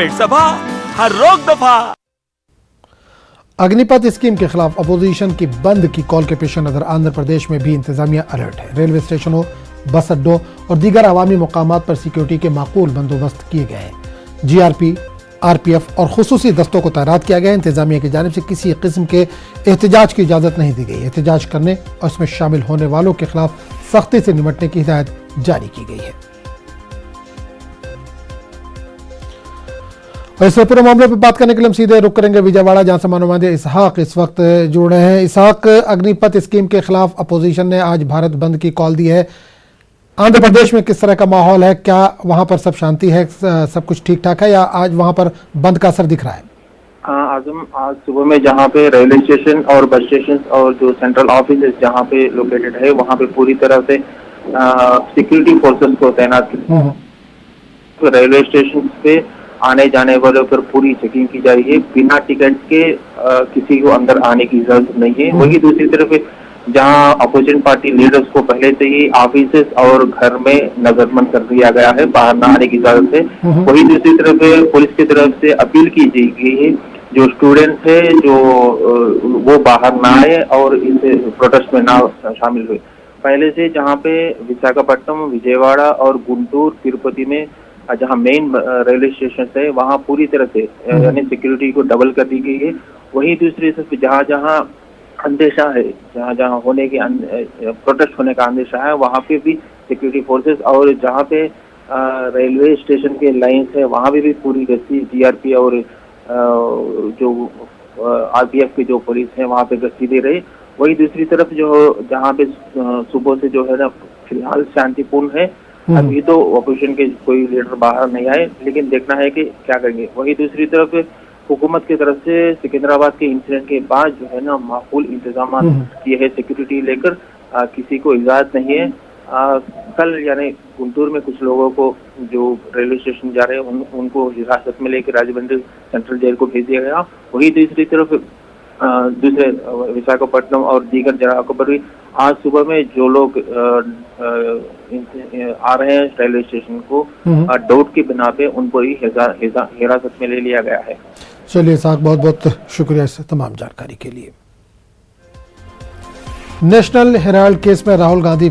Debate सभा हर रोक दफा। अग्निपथ स्कीम के खिलाफ अपोजिशन की बंद की कॉल के पेश नजर आंध्र प्रदेश में भी इंतजामिया अलर्ट है। रेलवे स्टेशनों, बस अड्डों और दीगर अवामी मुकामात पर सिक्योरिटी के माकूल बंदोबस्त किए गए हैं। जीआरपी, आरपीएफ और खुसूसी दस्तों को तैनात किया गया है। इंतजामिया की जानिब से किसी किस्म के एहतजाज की इजाज़त नहीं दी गई। एहतजाज करने और इसमें शामिल होने वालों के खिलाफ सख्ती से निपटने की हिदायत जारी की गई है। और इस पूरे मामले पर बात करने के लिए हम सीधे रुक करेंगे विजयवाड़ा, जहां से मानवाधिकार इसहाक इस वक्त जुड़ रहे हैं। इसहाक, अग्निपथ स्कीम के खिलाफ अपोजिशन ने आज भारत बंद की कॉल दी है। आंध्र प्रदेश में किस तरह का माहौल है? क्या वहां पर सब शांति है, सब कुछ ठीक ठाक है, या आज वहां पर बंद का असर दिख रहा है? आजम, आज सुबह में जहाँ पे रेलवे स्टेशन और बस स्टेशन और जो सेंट्रल ऑफिस जहाँ पे लोकेटेड है वहाँ पे पूरी तरह से सिक्योरिटी फोर्सेस को तैनात किया। तो रेलवे स्टेशन पे आने जाने वालों पर पूरी चेकिंग की जा रही है। बिना टिकट के किसी को अंदर आने की इजाजत नहीं है। वही दूसरी तरफ जहां अपोजिशन पार्टी लीडर्स को पहले से ही ऑफिस और घर में नजरबंद कर दिया गया है, बाहर न आने की इजाजत है। वही दूसरी तरफ पुलिस की तरफ से अपील की गई है जो स्टूडेंट्स है जो वो बाहर ना आए और इस प्रोटेस्ट में ना शामिल हुए। पहले से जहाँ पे विशाखापट्टनम, विजयवाड़ा और गुंटूर, तिरुपति में जहाँ मेन रेलवे स्टेशन है वहाँ पूरी तरह से यानी सिक्योरिटी को डबल कर दी गई है। वही दूसरी तरफ जहाँ जहाँ अंदेशा है, जहाँ जहाँ होने की प्रोटेस्ट होने का अंदेशा है वहाँ पे भी सिक्योरिटी फोर्सेस, और जहाँ पे रेलवे स्टेशन के लाइन्स है वहाँ भी पूरी गश्ती जीआरपी और जो आरपीएफ की जो पुलिस है वहाँ पे गश्ती दे रही। वही दूसरी तरफ जो जहाँ पे सुबह से जो है ना फिलहाल शांतिपूर्ण है। अभी तो ऑपोजिशन के कोई लीडर बाहर नहीं आए, लेकिन देखना है कि क्या करेंगे। वही दूसरी तरफ हुकूमत की तरफ से सिकंदराबाद के इंसिडेंट के बाद जो है ना माकूल इंतजाम किए हैं सिक्योरिटी लेकर। किसी को इजाजत नहीं है। कल यानी गुंटूर में कुछ लोगों को जो रेलवे स्टेशन जा रहे हैं उनको हिरासत में लेकर राजमंड्री सेंट्रल जेल को भेज दिया गया। वही दूसरी तरफ दूसरे विशाखापट्टनम और दीगर जगहों पर भी आज सुबह में जो लोग आ रहे हैं रेलवे स्टेशन को डाउट की बिना पे उनको ही हिरासत में ले लिया गया है। चलिए साहब, बहुत बहुत शुक्रिया इस तमाम जानकारी के लिए। नेशनल हेराल्ड केस में राहुल गांधी